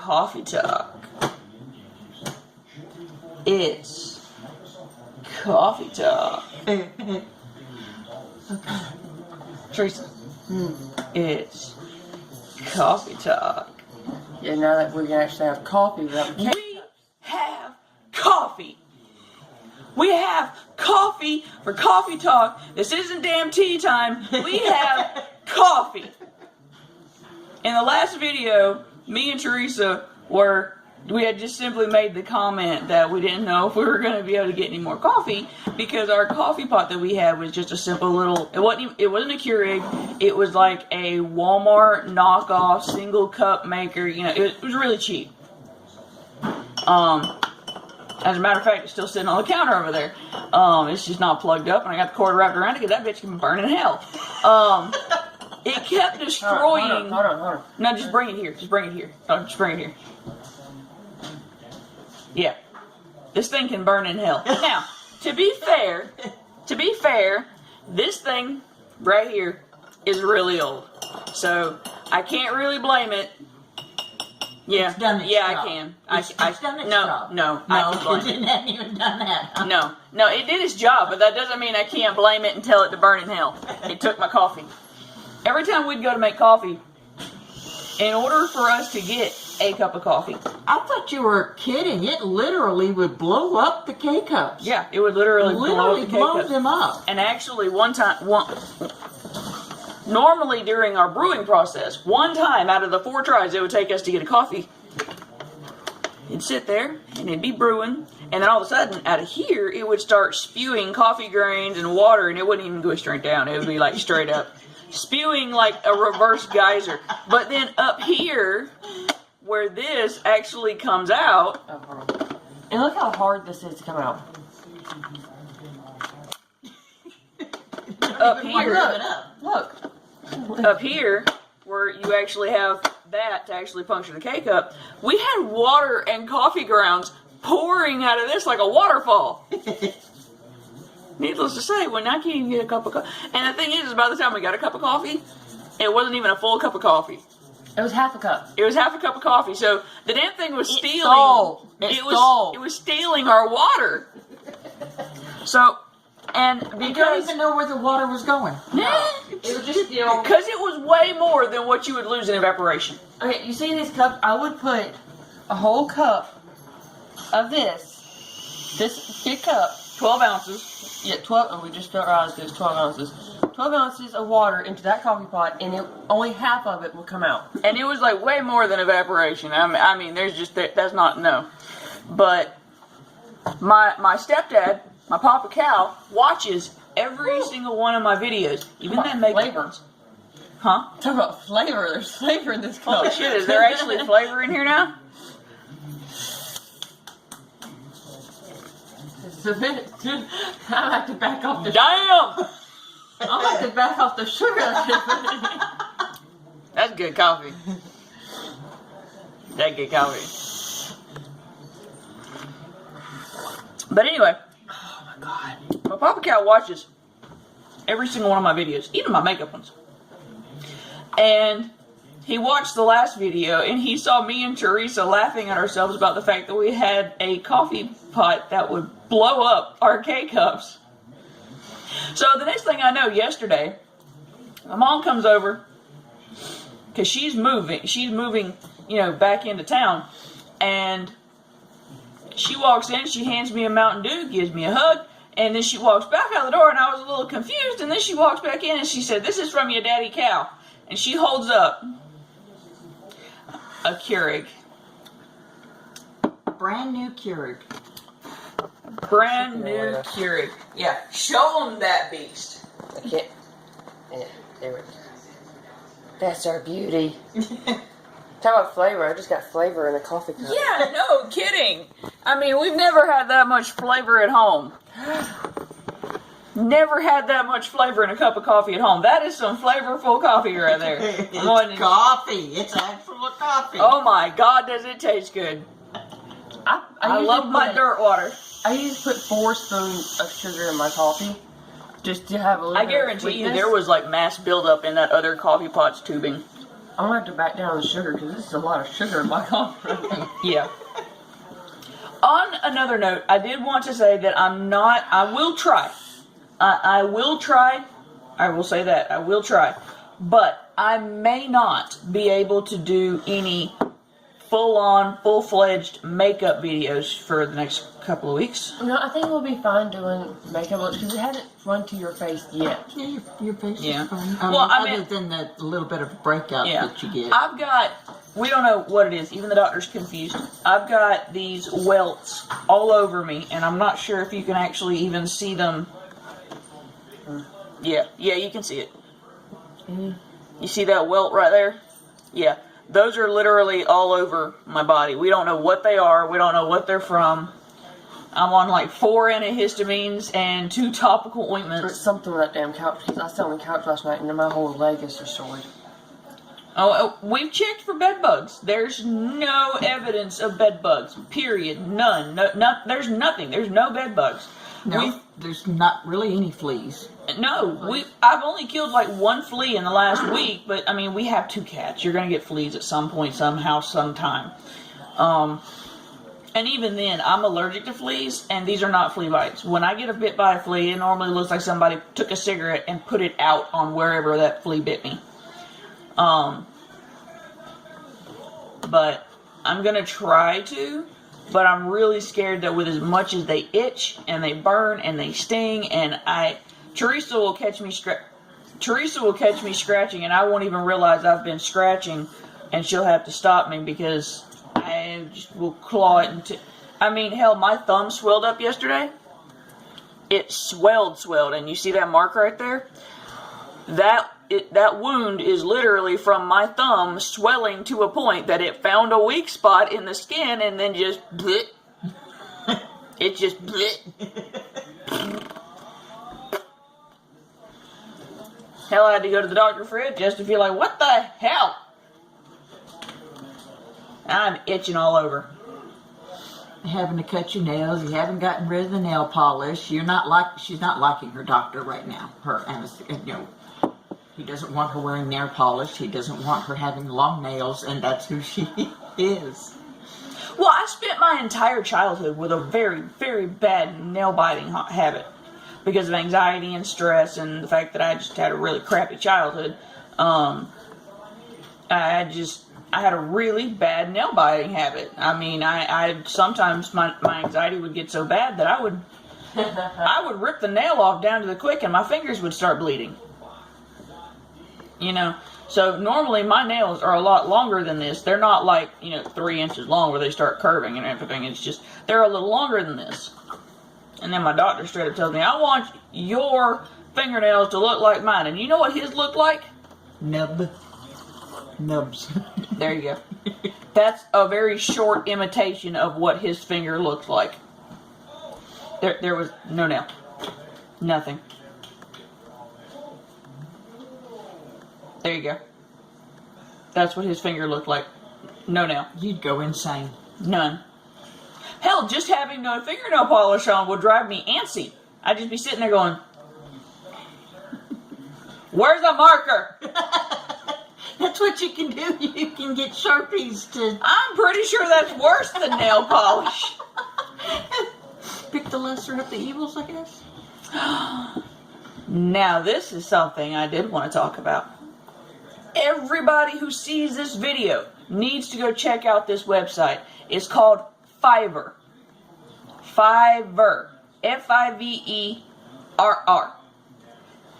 Coffee Talk. It's Coffee Talk. Teresa, it's Coffee Talk. Yeah, now that we can actually have coffee without the We have coffee. We have coffee for Coffee Talk. This isn't damn tea time. We have coffee. In the last video, me and Teresa we had just simply made the comment that we didn't know if we were going to be able to get any more coffee because our coffee pot that we had was just a simple little, it wasn't a Keurig, it was like a Walmart knockoff single cup maker, you know, it was really cheap. As a matter of fact, it's still sitting on the counter over there. It's just not plugged up, and I got the cord wrapped around it because that bitch can burn in hell. It kept destroying. Hold on. No, just bring it here. Just bring it here. Oh, just bring it here. Yeah, this thing can burn in hell. Now, to be fair, this thing right here is really old, so I can't really blame it. Yeah, It's done its yeah, job. I can. It's done its job. No, No, I can blame it didn't have even done that. Huh? No, it did its job, but that doesn't mean I can't blame it and tell it to burn in hell. It took my coffee. Every time we'd go to make coffee, in order for us to get a cup of coffee. I thought you were kidding. It literally would blow up the K-Cups. Yeah, it would literally blow up the blow K-Cups. them up. And actually, normally during our brewing process, one time out of the 4 tries it would take us to get a coffee, it'd sit there and it'd be brewing, and then all of a sudden, out of here, it would start spewing coffee grains and water, and it wouldn't even go straight down. It would be like straight up, spewing like a reverse geyser. But then up here, where this actually comes out, Oh, hold on. And look how hard this is to come out. up here, Look. up here, where you actually have that to actually puncture the K-cup, we had water and coffee grounds pouring out of this like a waterfall. Needless to say, when I can't even get a cup of coffee. And the thing is by the time we got a cup of coffee, it wasn't even a full cup of coffee. It was half a cup. It was half a cup of coffee. So the damn thing was stealing. It stole. It was stealing our water. So, and You don't because even know where the water was going. It was just, you know. because it was way more than what you would lose in evaporation. Okay, you see these cups? I would put a whole cup of this big cup. 12 ounces. Yeah, 12. Oh, we just realized there's 12 ounces. 12 ounces of water into that coffee pot, and only half of it will come out. And it was like way more than evaporation. I mean there's just, that's not, no. But my stepdad, my Papa Cal, watches every single one of my videos. Even Talk that about makeup flavor. ones. Huh? Talk about flavor. There's flavor in this cup. Holy shit, is there actually flavor in here now? It's a bit too. I have to back off the. Damn! I have to back off the sugar. That That's good coffee. That's good coffee. But anyway, oh my god. my Papa Cal watches every single one of my videos, even my makeup ones. And he watched the last video, and he saw me and Teresa laughing at ourselves about the fact that we had a coffee pot that would blow up our K-cups. So the next thing I know, yesterday, my mom comes over, because she's moving, you know, back into town, and she walks in, she hands me a Mountain Dew, gives me a hug, and then she walks back out the door, and I was a little confused, and then she walks back in, and she said, "This is from your daddy Cal," and she holds up a Keurig. Brand new Keurig. Brand new Keurig. Yeah, show them that beast. I can't. Yeah, there we go. That's our beauty. Talk about flavor. I just got flavor in a coffee cup. Yeah, no kidding. I mean, we've never had that much flavor at home. Never had that much flavor in a cup of coffee at home. That is some flavorful coffee right there. It's coffee. It's actual coffee. Oh my God, does it taste good? I usually love my put- dirt water. I usually put 4 spoons of sugar in my coffee, just to have a little. I bit of guarantee you sweetness. there was like mass buildup in that other coffee pot's tubing. I'm gonna have to back down the sugar because this is a lot of sugar in my coffee. Yeah. On another note, I did want to say that I will try. I will try. I will say that. I will try. But I may not be able to do any full-on, full-fledged makeup videos for the next couple of weeks. No, I think we'll be fine doing makeup looks because it hasn't run to your face yet. Yeah, your face Yeah. is fine. Well, other than that little bit of breakout Yeah. that you get. I've got, we don't know what it is, even the doctor's confused. I've got these welts all over me, and I'm not sure if you can actually even see them. Yeah, you can see it. You see that welt right there? Yeah, those are literally all over my body. We don't know what they are, we don't know what they're from. I'm on like 4 antihistamines and 2 topical Or ointments. something with that damn couch because I sat on the couch last night and my whole leg is destroyed. Oh, we've checked for bed bugs. There's no evidence of bed bugs. Period. None. No, there's nothing. There's no bed bugs. No, there's not really any fleas. I've only killed like 1 flea in the last week, but I mean, we have 2 cats. You're gonna get fleas at some point, somehow, sometime. And even then, I'm allergic to fleas, and these are not flea bites. When I get bit by a flea, it normally looks like somebody took a cigarette and put it out on wherever that flea bit me. But I'm gonna try to, but I'm really scared that with as much as they itch and they burn and they sting, and Teresa will catch me scratching, and I won't even realize I've been scratching, and she'll have to stop me because I just will claw it. I mean, hell, my thumb swelled up yesterday. It swelled, and you see that mark right there? That wound is literally from my thumb swelling to a point that it found a weak spot in the skin and then just bleh. It just bleh. Hell, I had to go to the doctor for it just to feel like, what the hell? I'm itching all over. Having to cut your nails, you haven't gotten rid of the nail polish. She's not liking her doctor right now. Her he doesn't want her wearing nail polish. He doesn't want her having long nails, and that's who she is. Well, I spent my entire childhood with a very, very bad nail biting habit because of anxiety and stress and the fact that I just had a really crappy childhood. I had a really bad nail biting habit. I mean, I sometimes my anxiety would get so bad that I would rip the nail off down to the quick and my fingers would start bleeding. So normally my nails are a lot longer than this. They're not like, 3 inches long where they start curving and everything. It's just, they're a little longer than this. And then my doctor straight up tells me, I want your fingernails to look like mine. And you know what his looked like? Nubs. There you go. That's a very short imitation of what his finger looks like. There was no nail. Nothing. There you go. That's what his finger looked like. No nail. You'd go insane. None. Hell, just having no fingernail polish on would drive me antsy. I'd just be sitting there going, where's the marker? That's what you can do. You can get Sharpies to... I'm pretty sure that's worse than nail polish. Pick the lesser of the evils, I guess. Now, this is something I did want to talk about. Everybody who sees this video needs to go check out this website. It's called Fiverr. Fiverr. Fiverr.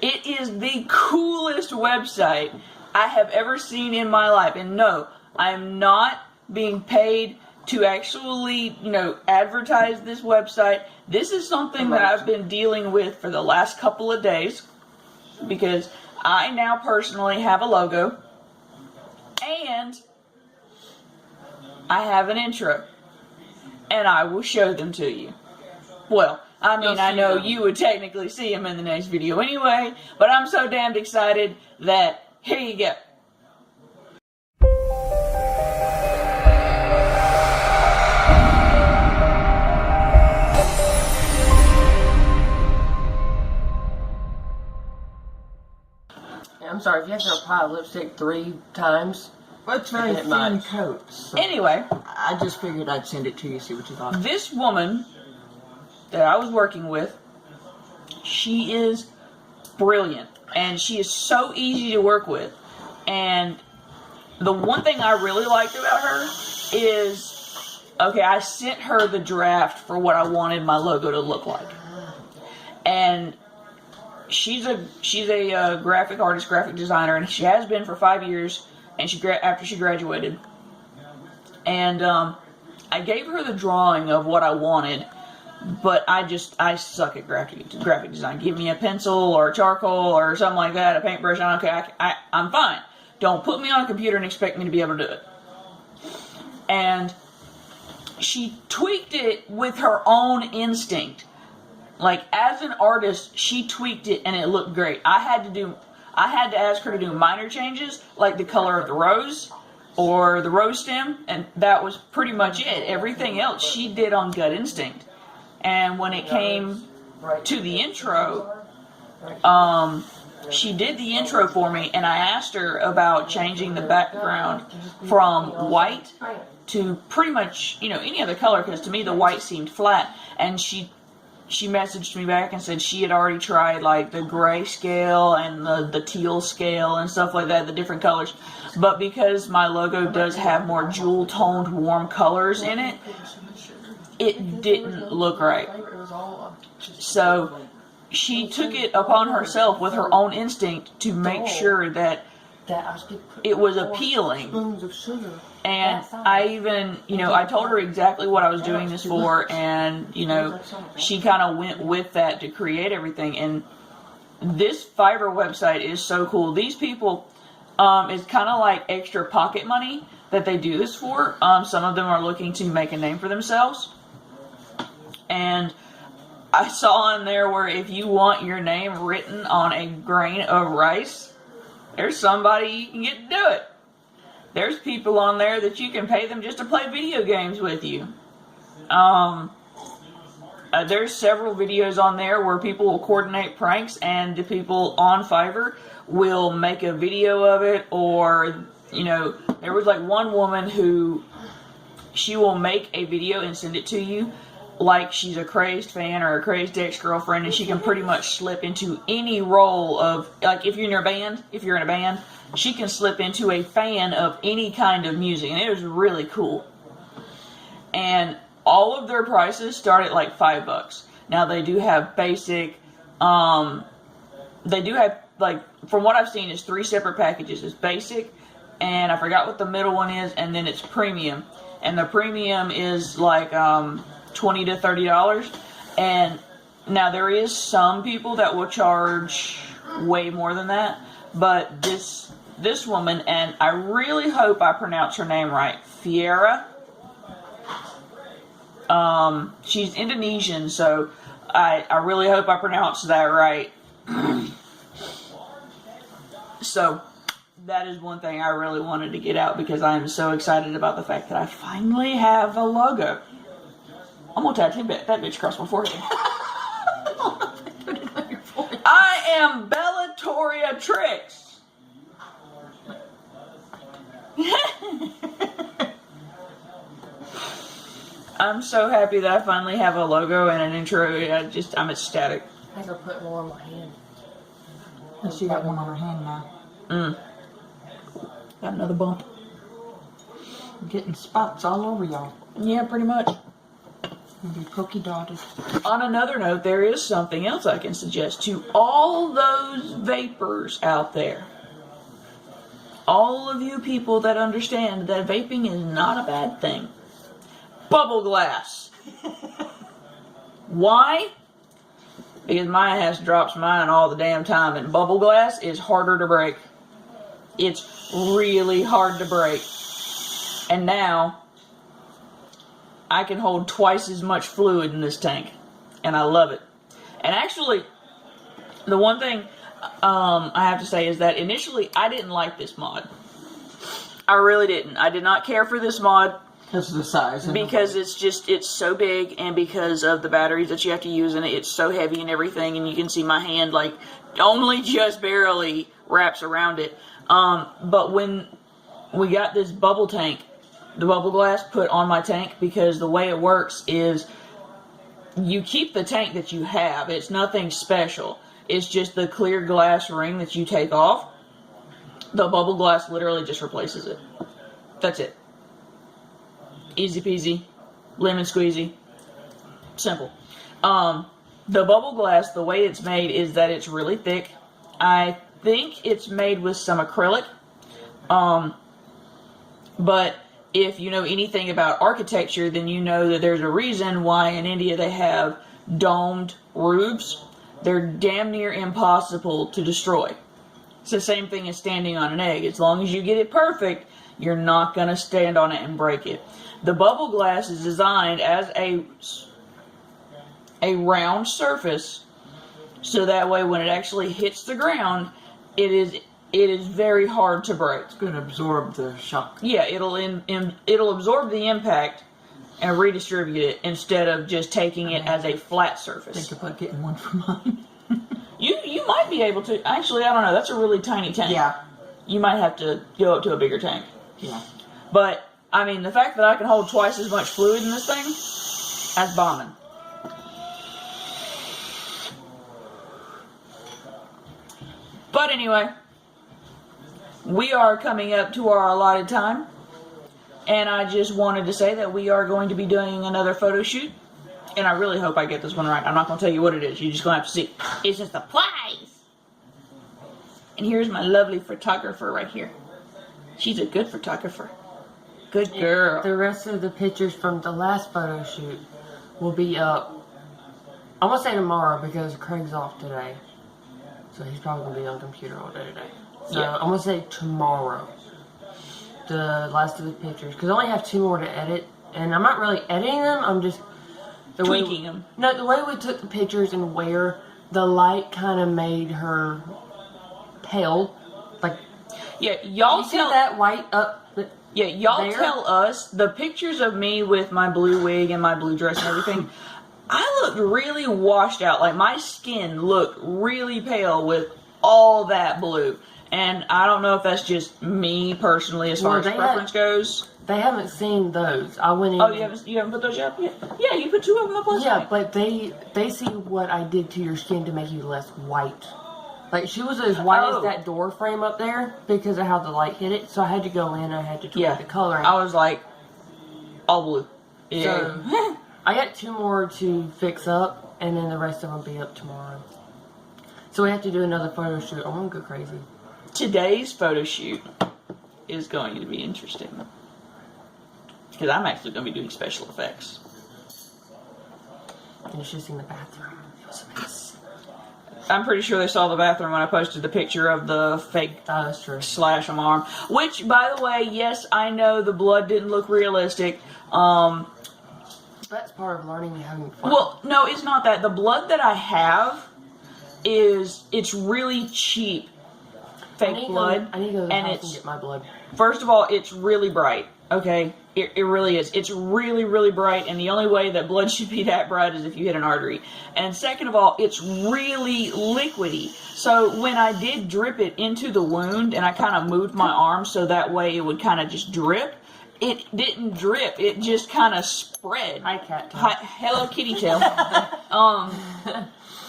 It is the coolest website I have ever seen in my life. And no, I am not being paid to actually, advertise this website. This is something that I've been dealing with for the last couple of days because I now personally have a logo and I have an intro and I will show them to you. Well, I mean, I know you would technically see them in the next video anyway, but I'm so damned excited that here you go. I'm sorry if you have to apply lipstick 3 times, Well, it's very It thin might. coat. So Anyway, I just figured I'd send it to you, see what you thought. this woman that I was working with, she is brilliant. And she is so easy to work with. And the one thing I really liked about her is, okay, I sent her the draft for what I wanted my logo to look like. And she's a graphic artist, graphic designer, and she has been for 5 years. And after she graduated, and I gave her the drawing of what I wanted, but I suck at graphic design. Give me a pencil or a charcoal or something like that, a paintbrush. I'm fine. Don't put me on a computer and expect me to be able to do it. And she tweaked it with her own instinct. Like, as an artist, she tweaked it and it looked great. I had to ask her to do minor changes, like the color of the rose or the rose stem, and that was pretty much it. Everything else she did on gut instinct. And when it came to the intro, she did the intro for me, and I asked her about changing the background from white to pretty much, any other color, because to me the white seemed flat. And she messaged me back and said she had already tried like the gray scale and the teal scale and stuff like that, the different colors. But because my logo does have more jewel toned warm colors in it, it didn't look right. So she took it upon herself with her own instinct to make sure that it was appealing. And I even, I told her exactly what I was doing this for, and, she kind of went with that to create everything. And this Fiverr website is so cool. These people, it's kind of like extra pocket money that they do this for. Some of them are looking to make a name for themselves. And I saw in there where if you want your name written on a grain of rice, there's somebody you can get to do it. There's people on there that you can pay them just to play video games with you. There's several videos on there where people will coordinate pranks, and the people on Fiverr will make a video of it. Or, there was like one woman who, she will make a video and send it to you like she's a crazed fan or a crazed ex-girlfriend, and she can pretty much slip into any role of, like, if you're in a band, she can slip into a fan of any kind of music, and it was really cool. And all of their prices start at like $5. Now they do have basic, they do have, like, from what I've seen, is 3 separate packages. It's basic, and I forgot what the middle one is, and then it's premium. And the premium is like $20 to $30. And now there is some people that will charge way more than that, but this woman, and I really hope I pronounce her name right, Fiera. She's Indonesian, so I really hope I pronounced that right. So that is one thing I really wanted to get out, because I am so excited about the fact that I finally have a logo. I'm gonna tattoo that bitch across my forehead. Put it on your forehead. I am Bellatoria Tricks. I'm so happy that I finally have a logo and an intro. I'm ecstatic. I gotta put more on my hand. And she got one on her hand now. Got another bump. I'm getting spots all over y'all. Yeah, pretty much. And be pokey dotted. On another note, there is something else I can suggest to all those vapors out there. All of you people that understand that vaping is not a bad thing. Bubble glass. Why? Because my ass drops mine all the damn time, and bubble glass is harder to break. It's really hard to break. And now I can hold twice as much fluid in this tank, and I love it. And actually, the one thing I have to say is that initially I didn't like this mod. I really didn't. I did not care for this mod. Because of the size. Because it's so big, and because of the batteries that you have to use in it, it's so heavy and everything, and you can see my hand like only just barely wraps around it. But when we got this bubble tank, the bubble glass put on my tank, because the way it works is you keep the tank that you have. It's nothing special. It's just the clear glass ring that you take off. The bubble glass literally just replaces it. That's it. Easy peasy, lemon squeezy, simple. The bubble glass, the way it's made is that it's really thick. I think it's made with some acrylic. But if you know anything about architecture, then you know that there's a reason why in India they have domed roofs. They're damn near impossible to destroy. It's the same thing as standing on an egg. As long as you get it perfect, you're not going to stand on it and break it. The bubble glass is designed as a round surface, so that way when it actually hits the ground, it is very hard to break. It's going to absorb the shock. Yeah, it'll absorb the impact and redistribute it instead of just taking it as a flat surface. Think about getting one for mine. You might be able to. Actually, I don't know. That's a really tiny tank. Yeah. You might have to go up to a bigger tank. Yeah. But, I mean, the fact that I can hold twice as much fluid in this thing, that's bombing. But anyway, we are coming up to our allotted time. And I just wanted to say that we are going to be doing another photo shoot. And I really hope I get this one right. I'm not going to tell you what it is. You're just going to have to see. It's a surprise. And here's my lovely photographer right here. She's a good photographer. Good girl. The rest of the pictures from the last photo shoot will be up. I'm going to say tomorrow because Craig's off today. So he's probably going to be on the computer all day today. So Yeah. I'm going to say tomorrow. The last of the pictures. Because I only have 2 more to edit. And I'm not really editing them. I'm just... Tweaking them. No, the way we took the pictures and where the light kind of made her pale. Like, Yeah, y'all you see tell that white up... Yeah, y'all there? tell us the pictures of me with my blue wig and my blue dress and everything. I looked really washed out. Like, my skin looked really pale with all that blue. And I don't know if that's just me personally as far as preference goes. They haven't seen those. I went in... Oh, you haven't put those up yet? Yeah, you put 2 of them up last Yeah, night. but they see what I did to your skin to make you less white. Like, she was as white Oh. as that door frame up there because of how the light hit it. So I had to go in and I had to tweak the coloring. I was like, all blue. Yeah. So, I got 2 more to fix up, and then the rest of them will be up tomorrow. So we have to do another photo shoot. I'm going to go crazy. Today's photo shoot is going to be interesting. Because I'm actually going to be doing special effects. And you should have seen the bathroom. It was a mess. I'm pretty sure they saw the bathroom when I posted the picture of the fake Oh, that's true. slash on my arm. Which, by the way, yes, I know the blood didn't look realistic. That's part of learning and having fun. Well, no, it's not that. The blood that I have it's really cheap fake blood. I need to go to the and house and get my blood. First of all, it's really bright. Okay? It really is. It's really, really bright, and the only way that blood should be that bright is if you hit an artery. And second of all, it's really liquidy. So when I did drip it into the wound, and I kind of moved my arm so that way it would kind of just drip, it didn't drip. It just kind of spread. Hi, cat tail. Hi, hello, kitty tail.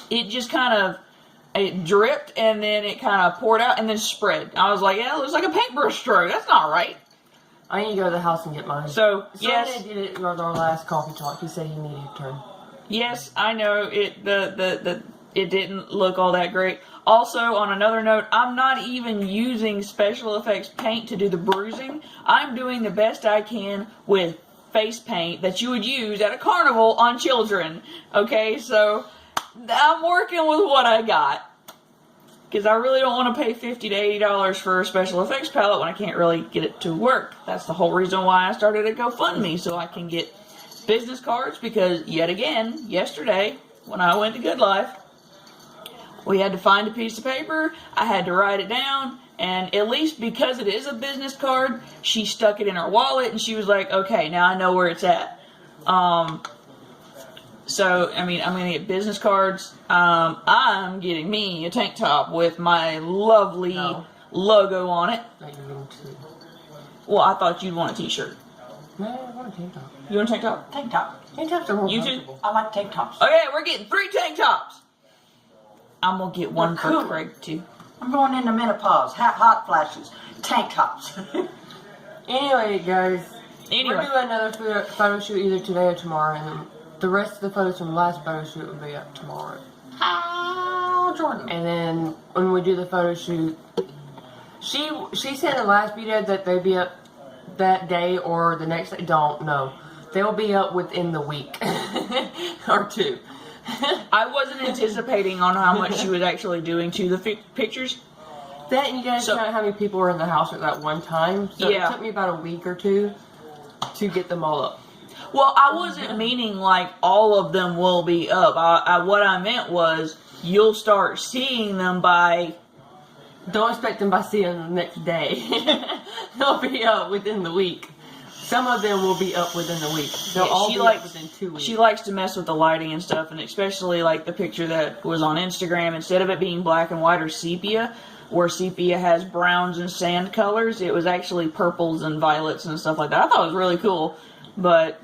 It just kind of... It dripped, and then it kind of poured out, and then spread. I was like, yeah, it looks like a paintbrush stroke. That's not right. I need to go to the house and get mine. So, yes. Sunday did it with our last coffee talk. He said he needed a turn. Yes, I know it it didn't look all that great. Also, on another note, I'm not even using special effects paint to do the bruising. I'm doing the best I can with face paint that you would use at a carnival on children. Okay, so I'm working with what I got. Because I really don't want to pay $50 to $80 for a special effects palette when I can't really get it to work. That's the whole reason why I started a GoFundMe, so I can get business cards. Because, yet again, yesterday, when I went to Good Life, we had to find a piece of paper, I had to write it down, and at least because it is a business card, she stuck it in her wallet, and she was like, okay, now I know where it's at. So, I mean, I'm going to get business cards. I'm getting me a tank top with my lovely logo on it. Like you're going to. Well, I thought you'd want a t-shirt. No, I want a tank top. You want a tank top? Tank top. Tank tops are more You too? comfortable. I like tank tops. Okay, we're getting 3 tank tops. I'm going to get one for cool. Craig, too. I'm going into menopause. Hot flashes. Tank tops. Anyway, guys. Anyway. We're doing another photo shoot either today or tomorrow, and then the rest of the photos from the last photo shoot will be up tomorrow. How Jordan. And then when we do the photo shoot, she said in the last video that they'd be up that day or the next day. Don't know. They'll be up within the week or 2. I wasn't anticipating on how much she was actually doing to the pictures. That and you guys count how many people were in the house at that one time. So Yeah. it took me about a week or 2 to get them all up. Well, I wasn't meaning like all of them will be up. What I meant was you'll start seeing them by... Don't expect them by seeing them the next day. They'll be up within the week. Some of them will be up within the week. They'll all be up within 2 weeks. She likes to mess with the lighting and stuff, and especially like the picture that was on Instagram. Instead of it being black and white or sepia, where sepia has browns and sand colors, it was actually purples and violets and stuff like that. I thought it was really cool. But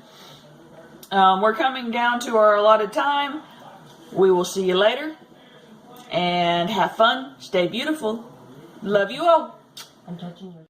we're coming down to our allotted time. We will see you later. And have fun. Stay beautiful. Love you all. I'm touching you.